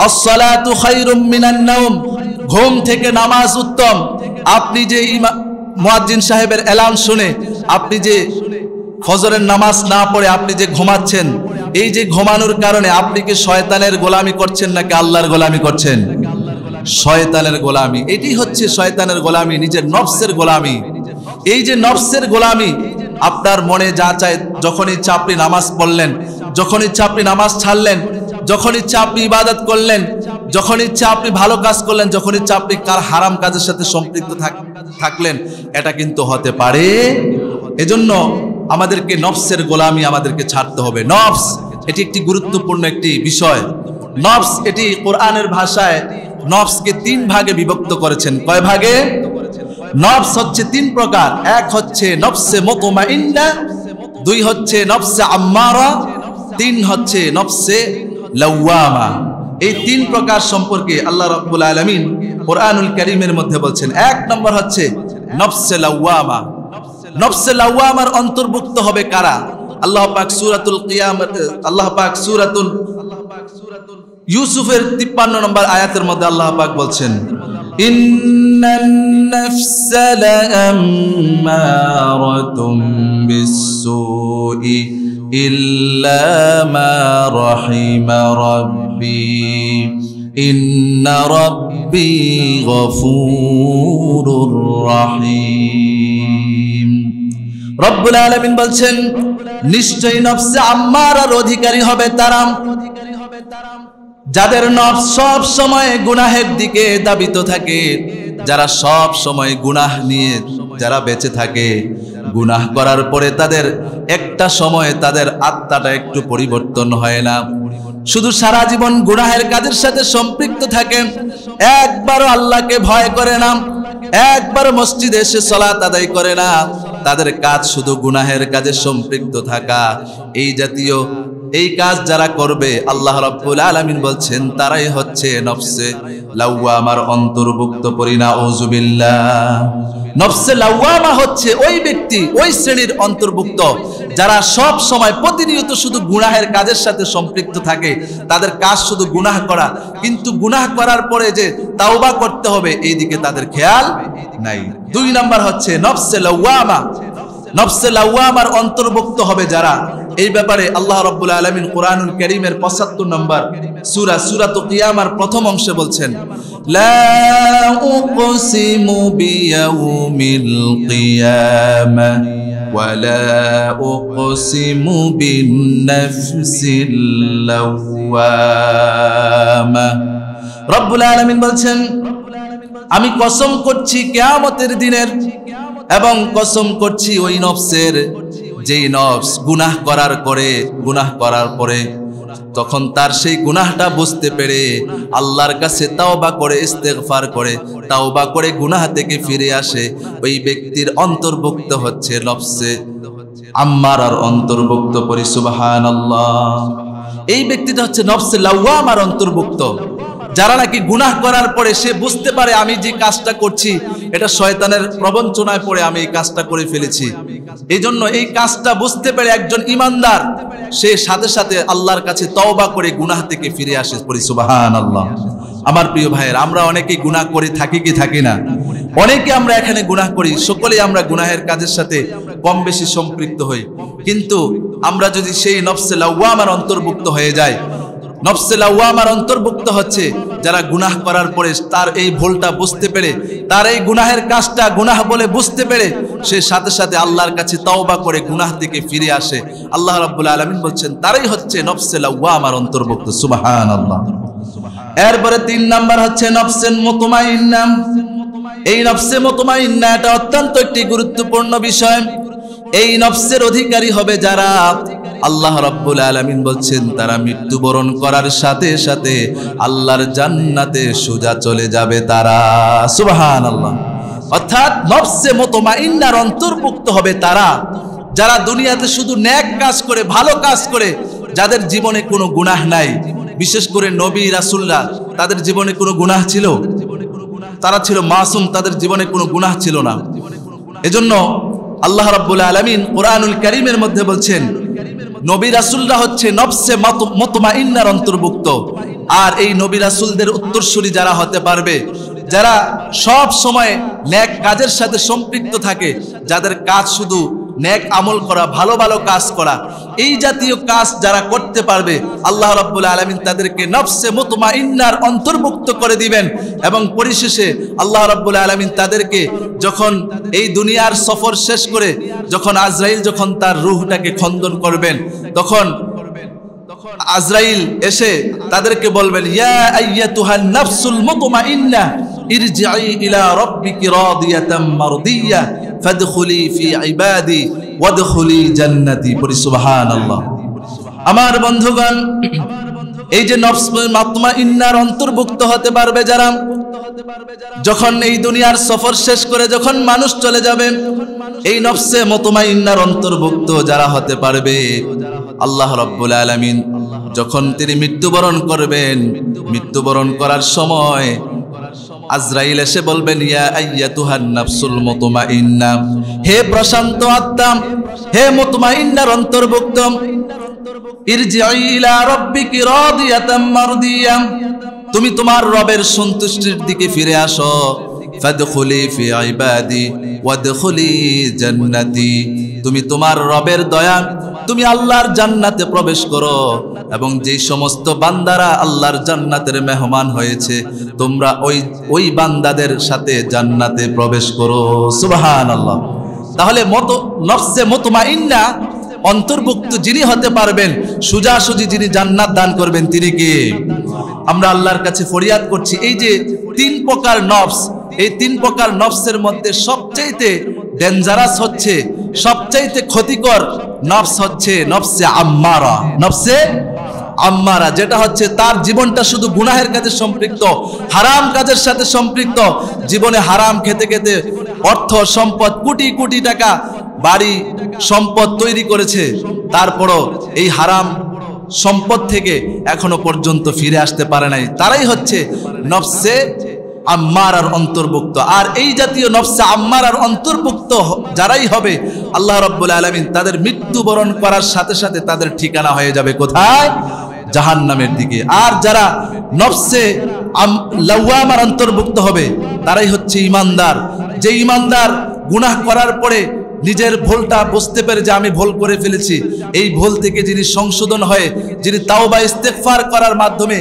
আসসালাতু খায়রুম মিনান নাওম, ঘুম থেকে নামাজ উত্তম। আপনি যে মুয়াজ্জিন সাহেবের এলান শুনে আপনি যে ফজরের নামাজ না পড়ে আপনি যে ঘুমাচ্ছেন, এই যে ঘুমানোর কারণে আপনি কি শয়তানের গোলামি করছেন নাকি আল্লাহর গোলামি করছেন? শয়তানের গোলামি। এটি হচ্ছে শয়তানের গোলামি, নিজের নফসের গোলামি। এই যে নফসের গোলামি, আপনার মনে যা চায়, যখন ইচ্ছা আপনি নামাজ পড়লেন, যখন ইচ্ছা আপনি নামাজ ছাড়লেন, যখন ইচ্ছা আপনি ইবাদত করলেন, যখন ইচ্ছা আপনি ভালো কাজ করলেন, যখন ইচ্ছা আপনি কার হারাম কাজের সাথে সম্পৃক্ত থাকলেন, এটা কিন্তু হতে পারে। এজন্য আমাদেরকে নফসের গোলামি আমাদেরকে ছাড়তে হবে। নফস এটি একটি গুরুত্বপূর্ণ একটি বিষয়। নফস এটি কোরআনের ভাষায় নফসকে 3 ভাগে বিভক্ত করেছেন। কয় ভাগে? নফস হচ্ছে 3 প্রকার। এক হচ্ছে নফসে মুতমাইন্না, 2 হচ্ছে নফসে আম্মারা, 3 হচ্ছে নফসে লাওয়ামা। এই 3 প্রকার সম্পর্কে আল্লাহ রাব্বুল আলামিন কোরআনুল কারীমের মধ্যে বলছেন। 1 নম্বর হচ্ছে নফসে লাওয়ামা। নফসে লাওয়ামার অন্তর্ভুক্ত হবে কারা? আল্লাহ পাক সূরাতুল কিয়ামত, আল্লাহ পাক সূরাতুল ইউসুফের 53 নম্বর আয়াতের মধ্যে আল্লাহ পাক বলছেন, ইন্নান নাফসা লাআম্মারাতুম বিসসুই ইল্লা মা রাহিমা রাব্বি ইন্না রাব্বি গফুরুর রহিম। রব্বুল আলামিন বলছেন, নিশ্চয়ই নফসে আম্মারার অধিকারী হবে তারা যাদের নফস সব সময় গুনাহের দিকে দাবিত থাকে, যারা সব সময় গুনাহ নিয়ে যারা বেঁচে থাকে। গুনাহ করার পরে তাদের একটা সময় তাদের আত্মাটা একটু পরিবর্তন হয় না, শুধু সারা জীবন গুনাহের কাজের সাথে সম্পৃক্ত থাকে, একবারও আল্লাহকে ভয় করে না, একবার মসজিদে এসে সালাত আদায় করে না। তাদের কাজ শুধু গুনাহের কাজে সম্পৃক্ত থাকা। এই জাতীয় এই কাজ যারা করবে, আল্লাহ রাব্বুল আলামিন বলছেন তারাই হচ্ছে নফসে লাওয়ামার অন্তর্ভুক্ত। পরিনা আউযুবিল্লাহ। নফসে লাওয়ামা হচ্ছে ওই ব্যক্তি, ওই শ্রেণীর অন্তর্ভুক্ত যারা সব সময় প্রতিনিয়ত শুধু গুনাহের কাজের সাথে সম্পৃক্ত থাকে। তাদের কাজ শুধু গুনাহ করা, কিন্তু গুনাহ করার পরে যে তাওবা করতে হবে এই দিকে তাদের খেয়াল নাই। 2 নাম্বার হচ্ছে নফসে লাওয়ামা। নফসে লাওয়ামার অন্তর্ভুক্ত হবে যারা, এই ব্যাপারে আল্লাহ রাব্বুল আলামিন কোরআনুল কারীমের ৭৫ নম্বর সূরাতুল কিয়ামার প্রথম অংশে বলছেন, লা উকসিমু বিয়াউমিল কিয়ামা ওয়া লা উকসিমু বিন-নাফসিল লাওয়ামা। রব্বুল আলামিন বলছেন, আমি কসম করছি কিয়ামতের দিনের, এবং কসম করছি ওই নফসের যেই নফস গুনাহ করার পরে তখন তার সেই গুনাহটা বুঝতে পেরে আল্লাহর কাছে তাওবা করে, ইস্তেগফার করে, তাওবা করে গুনাহ থেকে ফিরে আসে। ওই ব্যক্তির অন্তর্ভুক্ত হচ্ছে নফসে আম্মারার অন্তর্ভুক্ত। পরি সুবহানাল্লাহ। এই ব্যক্তিটা হচ্ছে নফসে লাওয়ামার অন্তর্ভুক্ত, যারা নাকি গুনাহ করার পরে সে বুঝতে পারে আমি যে কাজটা করছি এটা শয়তানের প্রবঞ্চনায় পড়ে আমি এই কাজটা করে ফেলেছি। এই জন্য এই কাজটা বুঝতে পেরে একজন ঈমানদার সে সাথে সাথে আল্লাহর কাছে তওবা করে গুনাহ থেকে ফিরে আসে। পড়ি সুবহানাল্লাহ। আমার প্রিয় ভাইয়ের, আমরা অনেকেই গুনাহ করে থাকি কি থাকি না? অনেকে আমরা এখানে গুনাহ করি, সকলেই আমরা গুনাহের কাজের সাথে কম বেশি সম্পৃক্ত হই। কিন্তু আমরা যদি সেই নফসে লাওয়ামার অন্তর্ভুক্ত হয়ে যাই, নফসে লাওয়ামার অন্তর্ভুক্ত হচ্ছে যারা গুনাহ করার পরে তার এই ভুলটা বুঝতে পেরে, তার এই গুনাহের কাজটা গুনাহ বলে বুঝতে পেরে সে সাথে সাথে আল্লাহর কাছে তওবা করে গুনাহ থেকে ফিরে আসে। আল্লাহ রাব্বুল আলামিন বলছেন তারাই হচ্ছে নফসে লাওয়ামার অন্তর্ভুক্ত। সুবহানাল্লাহ। এরপরে 3 নাম্বার হচ্ছে নফসে মুতমাইন্না। এই নফসে মুতমাইন্না এটা অত্যন্ত একটি গুরুত্বপূর্ণ বিষয়। এই নফসের অধিকারী হবে যারা, আল্লাহ রাব্বুল আলামিন বলছেন তারা মৃত্যুবরণ করার সাথে সাথে আল্লাহর জান্নাতে সোজা চলে যাবে তারা। সুবহানাল্লাহ। অর্থাৎ নফসে মুতমাইন্নার অন্তর্ভুক্ত হবে তারা যারা দুনিয়াতে শুধু নেক কাজ করে, ভালো কাজ করে, যাদের জীবনে কোনো গুনাহ নাই। বিশেষ করে নবী রাসূলরা, তাদের জীবনে কোনো গুনাহ ছিল? তারা ছিল মাসুম, তাদের জীবনে কোনো গুনাহ ছিল না। এজন্য আল্লাহ রাব্বুল আলামিন কোরআনুল কারীমের মধ্যে বলছেন নবী রাসূলরা হচ্ছে নফসে মুতমাইন্নার অন্তর্ভুক্ত। আর এই নবী রাসূলদের উত্তরসূরি যারা হতে পারবে, যারা সব সময় নেক কাজের সাথে সম্পৃক্ত থাকে, যাদের কাজ শুধু নেক আমল করা, ভালো ভালো কাজ করা, এই জাতীয় কাজ যারা করতে পারবে আল্লাহ রাব্বুল আলামিন তাদেরকে নফসে মুতমাইন্নার অন্তর্ভুক্ত করে দিবেন। এবং পরিশেষে আল্লাহ রাব্বুল আলামিন তাদেরকে যখন এই দুনিয়ার সফর শেষ করে যখন আজরাইল যখন তার রূহটাকে খণ্ডন করবেন, তখন আজরাইল এসে তাদেরকে বলবেন, ইয়া আইয়াতুহান নাফসুল মুতমাইন্না ইরজিই ইলা রাব্বিকি রাদিয়াতাম মারদিয়া ফাদখুলি ফি ইবাদি ওয়াদখুলি জান্নাতি। পড়ি সুবহানাল্লাহ। আমার বন্ধুগণ, এই যে নফস মুতমাইন্নার অন্তর্ভুক্ত হতে পারবে যারা, যখন এই দুনিয়ার সফর শেষ করে যখন মানুষ চলে যাবে, এই নফসে মুতমাইন্নার অন্তর্ভুক্ত যারা হতে পারবে, আল্লাহ রাব্বুল আলামিন যখন তিনি মৃত্যুবরণ করবেন, মৃত্যুবরণ করার সময় আজরাইল এসে বলবেন, ইয়া আইয়াতুহান নাফসুল মুতমাইন্না, হে প্রশান্ত আত্মা, হে মুতমাইন্নার অন্তর্ভুক্ত, ইরজিই ইলা রাব্বিকি রাদিয়াতাম মারদিয়া, তুমি তোমার রবের সন্তুষ্টির দিকে ফিরে আসো। ফাদখুলি ফি ইবাদি ওয়াদখুলি জান্নাতি, তুমি তোমার রবের দয়া, তুমি আল্লাহর জান্নাতে প্রবেশ করো। এবং যেই সমস্ত বান্দারা আল্লাহর জান্নাতের মেহমান হয়েছে, তোমরা ওই বান্দাদের সাথে জান্নাতে প্রবেশ করো। সুবহানাল্লাহ। তাহলে নফসে মুতমাইন্না অন্তর্ভুক্ত যিনি হতে পারবেন, সোজাসুজি যিনি জান্নাত দান করবেন, তিনি কে? আমরা আল্লাহর কাছে ফরিয়াদ করছি, এই যে তিন প্রকার নফস, এই তিন প্রকার নফসের মধ্যে সবচাইতে ডেঞ্জারাস হচ্ছে, সবচাইতে ক্ষতিকর নফস হচ্ছে নফসে আম্মারা। নফসে আম্মারা যেটা হচ্ছে তার জীবনটা শুধু গুনাহের কাজে সম্পৃক্ত, হারাম কাজের সাথে সম্পৃক্ত। জীবনে হারাম খেতে খেতে অর্থ সম্পদ, কোটি কোটি টাকা বাড়ি সম্পদ তৈরি করেছে, তারপরও এই হারাম সম্পদ থেকে এখনো পর্যন্ত ফিরে আসতে পারে নাই। তারাই হচ্ছে নফসে আম্মারার অন্তর্ভুক্ত। আর এই জাতীয় নফসে আম্মারার অন্তর্ভুক্ত যারাই হবে, আল্লাহ রাব্বুল আলামিন তাদের মৃত্যুবরণ করার সাথে সাথে তাদের ঠিকানা হয়ে যাবে কোথায়? জাহান্নামের দিকে। আর যারা নফসে লাওয়ামার অন্তর্ভুক্ত হবে, তারাই হচ্ছে ঈমানদার। যে ঈমানদার গুনাহ করার পরে নিজের ভুলটা বুঝতে পেরে যে আমি ভুল করে ফেলেছি, এই ভুল থেকে যিনি সংশোধন হয়ে, যিনি তাওবা ইস্তেগফার করার মাধ্যমে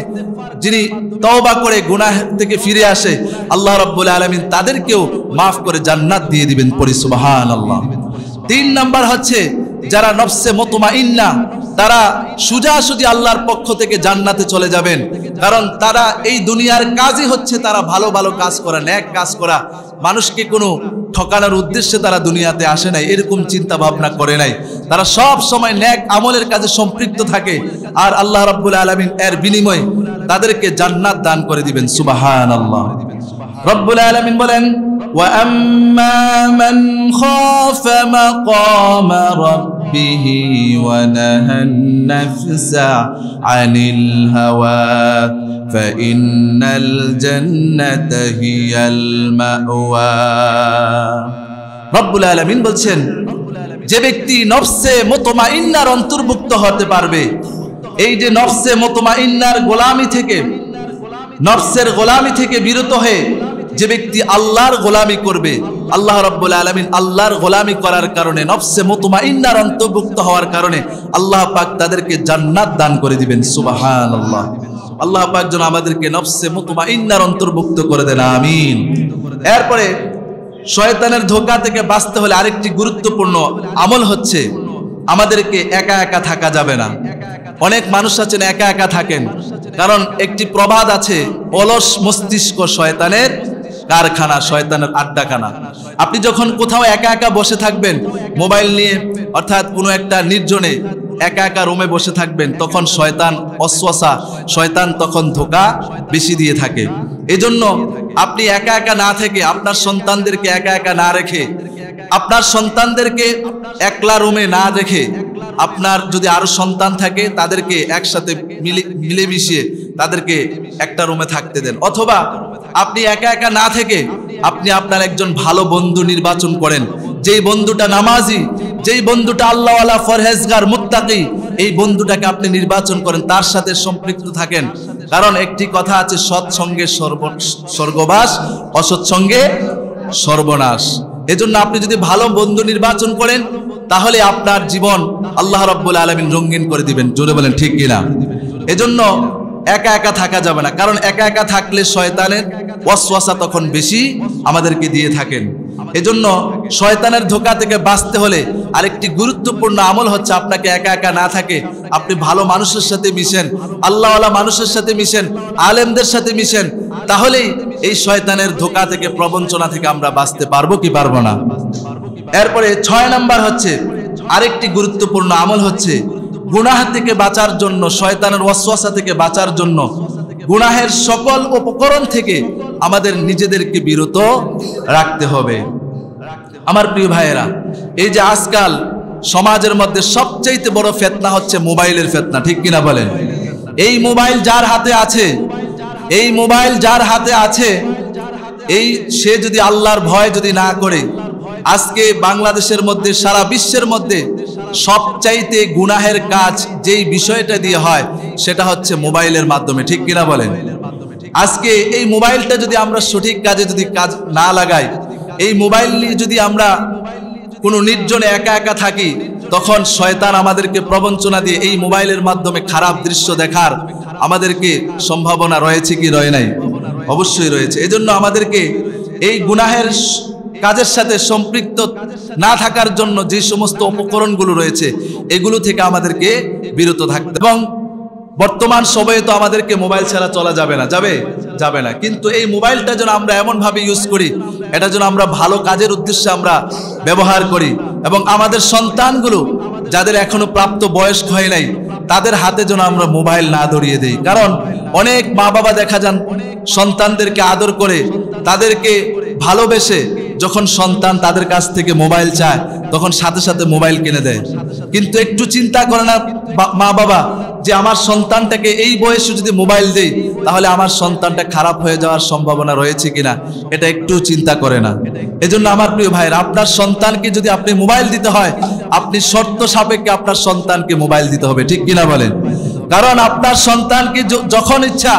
যিনি তওবা করে গুনাহ থেকে ফিরে আসে, আল্লাহ রাব্বুল আলামিন তাদেরকেও মাফ করে জান্নাত দিয়ে দিবেন। পড়ি সুবহানাল্লাহ। 3 নাম্বার হচ্ছে যারা নফসে মুতমাইন্না, তারা সোজাসুজি আল্লাহর পক্ষ থেকে জান্নাতে চলে যাবেন। কারণ তারা এই দুনিয়ার কাজই হচ্ছে তারা ভালো ভালো কাজ করা, নেক কাজ করা। মানুষকে কোনো ঠকানোর উদ্দেশ্যে তারা দুনিয়াতে আসে নাই, এরকম চিন্তা ভাবনা করে নাই। তারা সব সময় নেক আমলের কাজে সম্পৃক্ত থাকে। আর আল্লাহ রাব্বুল আলামিন এর বিনিময়ে তাদেরকে জান্নাত দান করে দিবেন। সুবহানাল্লাহ। রব্বুল আলামিন বলেন, ওয়া আম্মা মান খাফা মাকামা রাব্বিহি ওয়া নাহান নাফসা আনিল হাওয়া ফাইন্নাল জান্নাতা হিয়াল মাওয়া। রব্বুল আলামিন বলছেন, যে ব্যক্তি নফসে মুতমাইন্নার অন্তর্ভুক্ত হতে পারবে, এই যে নফসে মুতমাইন্নার গোলামি থেকে, নফসের গোলামি থেকে বিরত হয়ে যে ব্যক্তি আল্লাহর গোলামি করবে, আল্লাহ রাব্বুল আলামিন আল্লাহর গোলামি করার কারণে, নফসে মুতমাইন্নার অন্তর্ভুক্ত হওয়ার কারণে আল্লাহ পাক তাদেরকে জান্নাত দান করে দিবেন। সুবহানাল্লাহ। আল্লাহ পাক যেন আমাদেরকে নফসে মুতমাইন্নার অন্তর্ভুক্ত করে দেন, আমিন। এরপরে শয়তানের ধোঁকা থেকে বাঁচতে হলে আরেকটি গুরুত্বপূর্ণ আমল হচ্ছে, আমাদেরকে একা একা থাকা যাবে না। অনেক মানুষ আছেন একা একা থাকেন, কারণ একটি প্রবাদ আছে, অলস মস্তিষ্ক শয়তানের কারখানা, শয়তানের আড্ডাখানা। আপনি যখন কোথাও একা একা বসে থাকবেন মোবাইল নিয়ে, অর্থাৎ কোনো একটা নির্জনে একা একা রুমে বসে থাকবেন, তখন শয়তান অসওয়াসা, শয়তান তখন ধোঁকা বেশি দিয়ে থাকে। এজন্য আপনি একা একা না থেকে, আপনার সন্তানদেরকে একা একা না রেখে, আপনার সন্তানদেরকে একলা রুমে না রেখে, আপনার যদি আরো সন্তান থাকে তাদেরকে একসাথে মিলেমিশিয়ে তাদেরকে একটা রুমে থাকতে দেন। অথবা আপনি একা একা না থেকে আপনি আপনার একজন ভালো বন্ধু নির্বাচন করেন, যেই বন্ধুটা নামাজি, যেই বন্ধুটা আল্লাহওয়ালা, ফরহেজগার, মুত্তাকি, এই বন্ধুটাকে আপনি নির্বাচন করেন, তার সাথে সম্পৃক্ত থাকেন। কারণ একটি কথা আছে, সৎসঙ্গে স্বর্গবাস, অসৎসঙ্গে সর্বনাশ। এজন্য আপনি যদি ভালো বন্ধু নির্বাচন করেন, তাহলে আপনার জীবন আল্লাহ রাব্বুল আলামিন রঙিন করে দিবেন। জোরে বলেন ঠিক কিনা? এজন্য একা একা থাকা যাবে না, কারণ একা একা থাকলে শয়তানের ওয়াসওয়াসা তখন বেশি আমাদেরকে দিয়ে থাকেন। এজন্য শয়তানের ধোঁকা থেকে বাঁচতে হলে আরেকটি গুরুত্বপূর্ণ আমল হচ্ছে, আপনাকে একা একা না থাকে আপনি ভালো মানুষের সাথে মিশেন, আল্লাহওয়ালা মানুষের সাথে মিশেন, আলেমদের সাথে মিশেন, তাহলেই এই শয়তানের ধোঁকা থেকে, প্রবঞ্চনা থেকে আমরা বাঁচতে পারবো কি পারবো না। এরপরে 6 নাম্বার হচ্ছে, আরেকটি গুরুত্বপূর্ণ আমল হচ্ছে, গুনাহ থেকে বাঁচার জন্য, শয়তানের ওয়াসওয়াসা থেকে বাঁচার জন্য, গুনাহের সকল উপকরণ থেকে আমাদের নিজেদেরকে বিরত রাখতে হবে। আমার প্রিয় ভাইয়েরা, এই যে আজকাল সমাজের মধ্যে সবচেয়ে বড় ফিতনা হচ্ছে মোবাইলের ফিতনা, ঠিক কিনা বলেন? এই মোবাইল যার হাতে আছে, এই মোবাইল যার হাতে আছে, এই সে যদি আল্লাহর ভয় যদি না করে, আজকে বাংলাদেশের মধ্যে, সারা বিশ্বের মধ্যে সবচাইতে গুনাহের কাজ যেই বিষয়টা দিয়ে হয়, সেটা হচ্ছে মোবাইলের মাধ্যমে, ঠিক কিনা বলেন? আজকে এই মোবাইলটা যদি আমরা সঠিক কাজে যদি কাজ না লাগাই, এই মোবাইল নিয়ে যদি আমরা কোনো নির্জনে একা একা থাকি, তখন শয়তান আমাদেরকে প্রবঞ্চনা দিয়ে এই মোবাইলের মাধ্যমে খারাপ দৃশ্য দেখার আমাদেরকে সম্ভাবনা রয়েছে কি রয় নাই? অবশ্যই রয়েছে। এজন্য আমাদেরকে এই গুনাহের কাজের সাথে সম্পৃক্ত না থাকার জন্য যে সমস্ত উপকরণগুলো রয়েছে, এগুলো থেকে আমাদেরকে বিরত থাকতে। এবং বর্তমান সময়ে তো আমাদেরকে মোবাইল ছাড়া চলা যাবে না, যাবে না, কিন্তু এই মোবাইলটা যেন আমরা এমনভাবে ইউজ করি, এটা যেন আমরা ভালো কাজের উদ্দেশ্যে আমরা ব্যবহার করি, এবং আমাদের সন্তানগুলো যাদের এখনো প্রাপ্ত বয়স্ক হয় নাই, তাদের হাতে যেন আমরা মোবাইল না ধরিয়ে দেই। কারণ অনেক মা বাবা দেখা যান সন্তানদেরকে আদর করে, তাদেরকে ভালোবেসে, যখন সন্তান তাদের কাছ থেকে মোবাইল চায়, তখন সাথে সাথে মোবাইল কিনে দেয়। কিন্তু একটু চিন্তা করে না মা বাবা, যে আমার সন্তানটাকে এই বয়সে যদি মোবাইল দেই, তাহলে আমার সন্তানটা খারাপ হয়ে যাওয়ার সম্ভাবনা রয়েছে কিনা, এটা একটু চিন্তা করে না। এজন্য আমার প্রিয় ভাইরা, আপনার সন্তানকে যদি আপনি মোবাইল দিতে হয়, আপনি শর্ত সাপেক্ষে আপনার সন্তানকে মোবাইল দিতে হবে, ঠিক কিনা বলেন? কারণ আপনার সন্তানকে যখন ইচ্ছা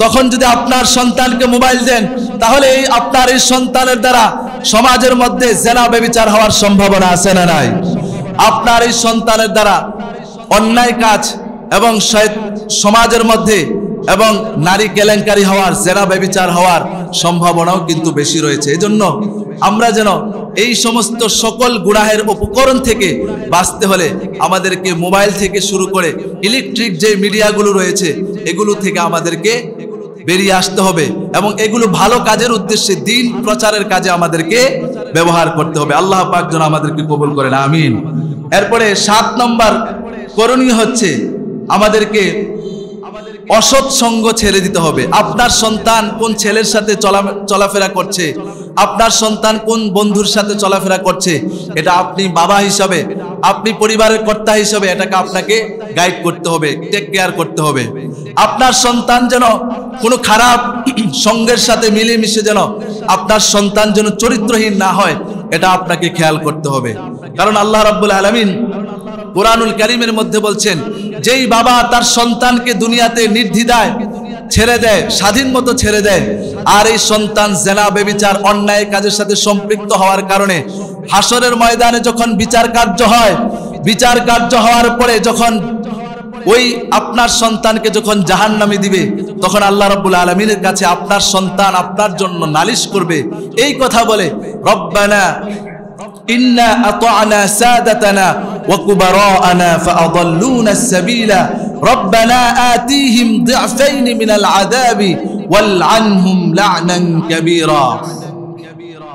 তখন যদি আপনার সন্তানকে মোবাইল দেন, তাহলে আপনার এই সন্তানের দ্বারা সমাজের মধ্যে জেনা ব্যভিচার হওয়ার সম্ভাবনা আছে না নাই? আপনার এই সন্তানের দ্বারা অন্যায় কাজ এবং সমাজের মধ্যে এবং নারী কেলেঙ্কারি হওয়ার, জেনা ব্যভিচার হওয়ার সম্ভাবনাও কিন্তু বেশি রয়েছে। এজন্য আমরা যেন এই সমস্ত সকল গুনাহের উপকরণ থেকে বাঁচতে হলে আমাদেরকে মোবাইল থেকে শুরু করে ইলেকট্রিক যে মিডিয়াগুলো রয়েছে, এগুলো থেকে আমাদেরকে বেরিয়ে আসতে হবে, এবং এগুলো ভালো কাজের উদ্দেশ্যে, দিন প্রচারের কাজে আমাদেরকে ব্যবহার করতে হবে। আল্লাহ পাক যেন আমাদেরকে কবুল করেন, আমিন। এরপরে 7 নম্বর করণীয় হচ্ছে, আমাদেরকে অসৎ সঙ্গ ছেড়ে দিতে হবে। আপনার সন্তান কোন ছেলের সাথে চলাফেরা করছে, আপনার সন্তান কোন বন্ধুর সাথে চলাফেরা করছে, এটা আপনি বাবা হিসাবে, আপনি পরিবারের কর্তা হিসাবে এটাকে আপনাকে গাইড করতে হবে, টেক কেয়ার করতে হবে। আপনার সন্তান যেন কোনো খারাপ সঙ্গের সাথে মিলেমিশে যেন আপনার সন্তান যেন চরিত্রহীন না হয়, এটা আপনাকে খেয়াল করতে হবে। কারণ আল্লাহ রাব্বুল আলামিন কুরআনুল কারীমের মধ্যে বলছেন, যেই বাবা তার সন্তানকে দুনিয়াতে নির্দ্বিধায় ছেড়ে দেয়, স্বাধীন মতো ছেড়ে দেয়, আর এই সন্তান জেনা ব্যভিচার অন্যায় কাজের সাথে সম্পৃক্ত হওয়ার কারণে হাসরের ময়দানে যখন বিচার কার্য হয়, বিচার কার্য হওয়ার পরে যখন ওই আপনার সন্তানকে যখন জাহান্নামে দিবে, তখন আল্লাহ রাব্বুল আলামিনের কাছে আপনার সন্তান আপনার জন্য নালিশ করবে, এই কথা বলে, রব্বানা ইন্না আতা'না সাদাতানা ওয়া কুবারা'না ফাআদাল্লুনা আস-সাবিলা রব্বানা আতিহিম দি'ফাইন মিনাল আযাবি ওয়াল'আনহুম লা'নান কাবীরা।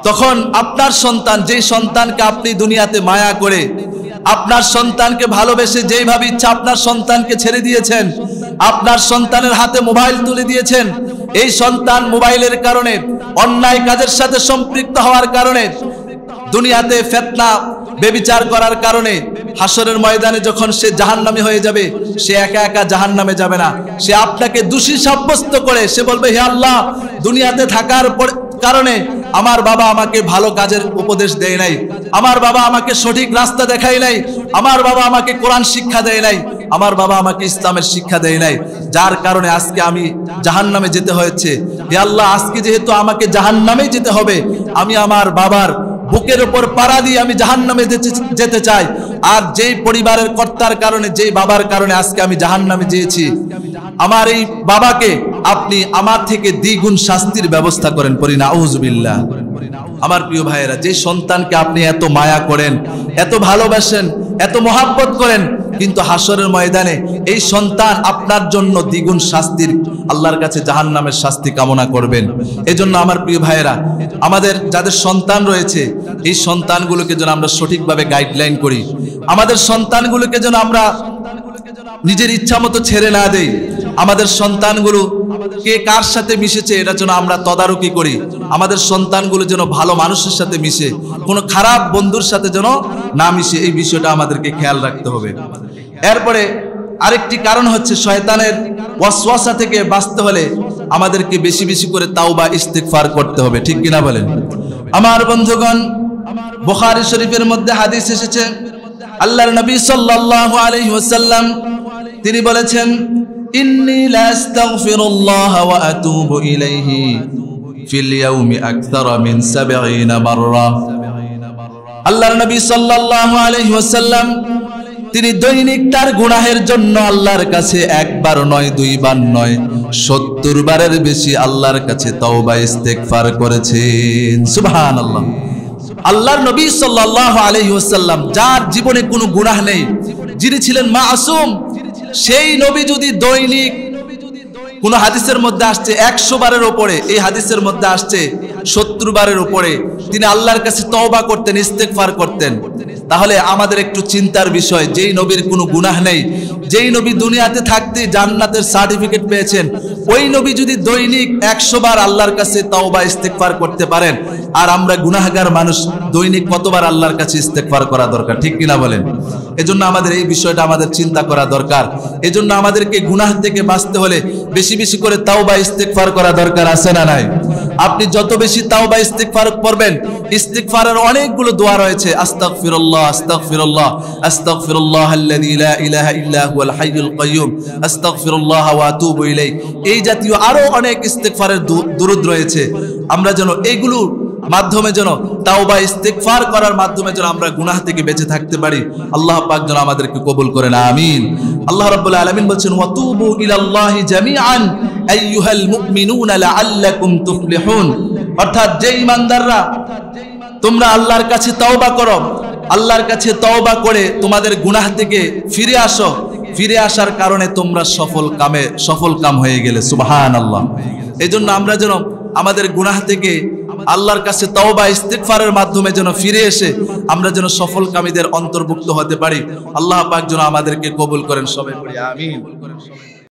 তখন আপনার সন্তান, যেই সন্তানকে আপনি দুনিয়াতে মায়া করে, আপনার সন্তানকে ভালোবেসে যেইভাবে ইচ্ছা আপনার সন্তানকে ছেড়ে দিয়েছেন, আপনার সন্তানের হাতে মোবাইল তুলে দিয়েছেন, এই সন্তান মোবাইলের কারণে, অন্যায় কাজের সাথে সম্পৃক্ত হওয়ার কারণে, দুনিয়াতে ফিতনা ব্যভিচার করার কারণে হাসরের ময়দানে যখন সে জাহান্নামী হয়ে যাবে, সে একা একা জাহান্নামে যাবে না, সে আপনাকে দোষী সাব্যস্ত করে সে বলবে, হে আল্লাহ, দুনিয়াতে থাকার পর কারণে আমার বাবা আমাকে ভালো কাজের উপদেশ দেয় নাই, আমার বাবা আমাকে সঠিক রাস্তা দেখায় নাই, আমার বাবা আমাকে কোরআন শিক্ষা দেয় নাই, আমার বাবা আমাকে ইসলামের শিক্ষা দেয় নাই, যার কারণে আজকে আমি জাহান্নামে যেতে হয়েছে। হে আল্লাহ, আজকে যেহেতু আমাকে জাহান্নামে যেতে হবে, আমি আমার বাবার বুকের উপর পাড়া দিয়ে আমি জাহান্নামে যেতে চাই। আর যেই পরিবারের কর্তার কারণে, যেই বাবার কারণে আজকে আমি জাহান্নামে যেয়েছি, আমার এই বাবাকে আপনি আমার থেকে দ্বিগুণ শাস্তির ব্যবস্থা করেন। পড়ি নাউযুবিল্লাহ। আমার প্রিয় ভাইয়েরা, যে সন্তানকে আপনি এত মায়া করেন, এত ভালোবাসেন, এত মহাব্বত করেন, কিন্তু হাসরের ময়দানে এই সন্তান আপনার জন্য দ্বিগুণ শাস্তির, আল্লাহর কাছে জাহান্নামের শাস্তি কামনা করবেন। এজন্য আমার প্রিয় ভাইয়েরা, আমাদের যাদের সন্তান রয়েছে, এই সন্তানগুলোকে যেন আমরা সঠিকভাবে গাইডলাইন করি, আমাদের সন্তানগুলোকে যেন আমরা নিজের ইচ্ছা মতো ছেড়ে না দেই, আমাদের সন্তানগুলো কে কার সাথে মিশেছে এটা যেন আমরা তদারকি করি, আমাদের সন্তানগুলো যেন ভালো মানুষের সাথে মিশে, কোনো খারাপ বন্ধুর সাথে যেন না মিশে, এই বিষয়টা আমাদেরকে খেয়াল রাখতে হবে। এরপরে আরেকটি কারণ হচ্ছে, শয়তানের ওয়াসওয়াসা থেকে বাঁচতে হলে আমাদেরকে বেশি বেশি করে তাওবা ইস্তিগফার করতে হবে। ঠিক কিনা বলেন? আমার বন্ধুগণ, বুখারী শরীফের মধ্যে হাদিস এসেছে, আল্লাহর নবী সাল্লাল্লাহু আলাইহি ওয়াসাল্লাম তিনি বলেছেন, ইন্নী লা আস্তাগফিরুল্লাহ ওয়া আতুবু ইলাইহি ফিল ইয়াউমি আকসারা মিন 70 মাররা। আল্লাহর নবী সাল্লাল্লাহু আলাইহি ওয়াসাল্লাম তিনি দৈনিক তার গুনাহের জন্য আল্লাহর কাছে একবার নয়, দুইবার নয়, 70 বারের বেশি আল্লাহর কাছে তওবা ইস্তিগফার করেছেন। সুবহানাল্লাহ। আল্লাহর নবী সাল্লাল্লাহু আলাইহি ওয়াসাল্লাম, যার জীবনে কোনো গুনাহ নেই, যিনি ছিলেন মাসুম, সেই নবী যদি দৈনিক, কোন হাদিসের মধ্যে আসছে 100 বারের উপরে, এই হাদিসের মধ্যে আসছে 70 বারের উপরে তিনি আল্লাহর কাছে তওবা করতেন, ইস্তিগফার করতেন, তাহলে আমাদের একটু চিন্তার বিষয়, যেই নবীর কোনো গুনাহ নেই, যেই নবী দুনিয়াতে থাকতে জান্নাতের সার্টিফিকেট পেয়েছেন, ওই নবী যদি দৈনিক 100 বার আল্লাহর কাছে তওবা ইস্তিগফার করতে পারেন, আর আমরা গুনাহগার মানুষ দৈনিক কতবার আল্লাহর কাছে ইস্তিগফার করা দরকার? ঠিক কিনা বলেন? এজন্য আমাদের এই বিষয়টা আমাদের চিন্তা করা দরকার। এজন্য আমাদেরকে গুনাহ থেকে বাঁচতে হলে বেশি বেশি করে তাওবা ইস্তিগফার করা দরকার, আছে না নাই? আপনি যত বেশি তাওবা ইস্তিগফার করবেন, ইস্তিগফারের অনেকগুলো দোয়া রয়েছে, আস্তাগফিরুল্লাহ, আস্তাগফিরুল্লাহ, আস্তাগফিরুল্লাহাল্লাযী লা ইলাহা ইল্লা হুয়াল হাইয়ুল কাইয়্যুম, আস্তাগফিরুল্লাহ ওয়া আতুবু ইলাইহি, এই জাতীয় আরো অনেক ইস্তিগফারের দুরূদ রয়েছে। আমরা যেন এইগুলো মাধ্যমে যেন তাওবা ইস্তিগফার করার মাধ্যমে যেন আমরা গুনাহ থেকে বেঁচে থাকতে পারি। আল্লাহ পাক যেন আমাদেরকে কবুল করেন, আমিন। আল্লাহ রাব্বুল আলামিন বলেছেন, ওয়াতুবু ইলাল্লাহি জামিআন আইয়ুহাল মুমিনুনা লাআল্লাকুম তুফলিহুন, অর্থাৎ যে ঈমানদাররা তোমরা আল্লাহর কাছে তওবা করো, আল্লাহর কাছে তওবা করে তোমাদের গুনাহ থেকে ফিরে আসো, ফিরে আসার কারণে তোমরা সফল কাম হয়ে গেলে। সুবহানাল্লাহ। এজন্য আমরা যেন আমাদের গুনাহ থেকে আল্লাহর কাছে তওবা ইস্তিগফারের মাধ্যমে যেন ফিরে এসে আমরা যেন সফল কামীদের অন্তর্ভুক্ত হতে পারি। আল্লাহ পাক যেন আমাদেরকে কবুল করেন, সবাই বলি আমিন।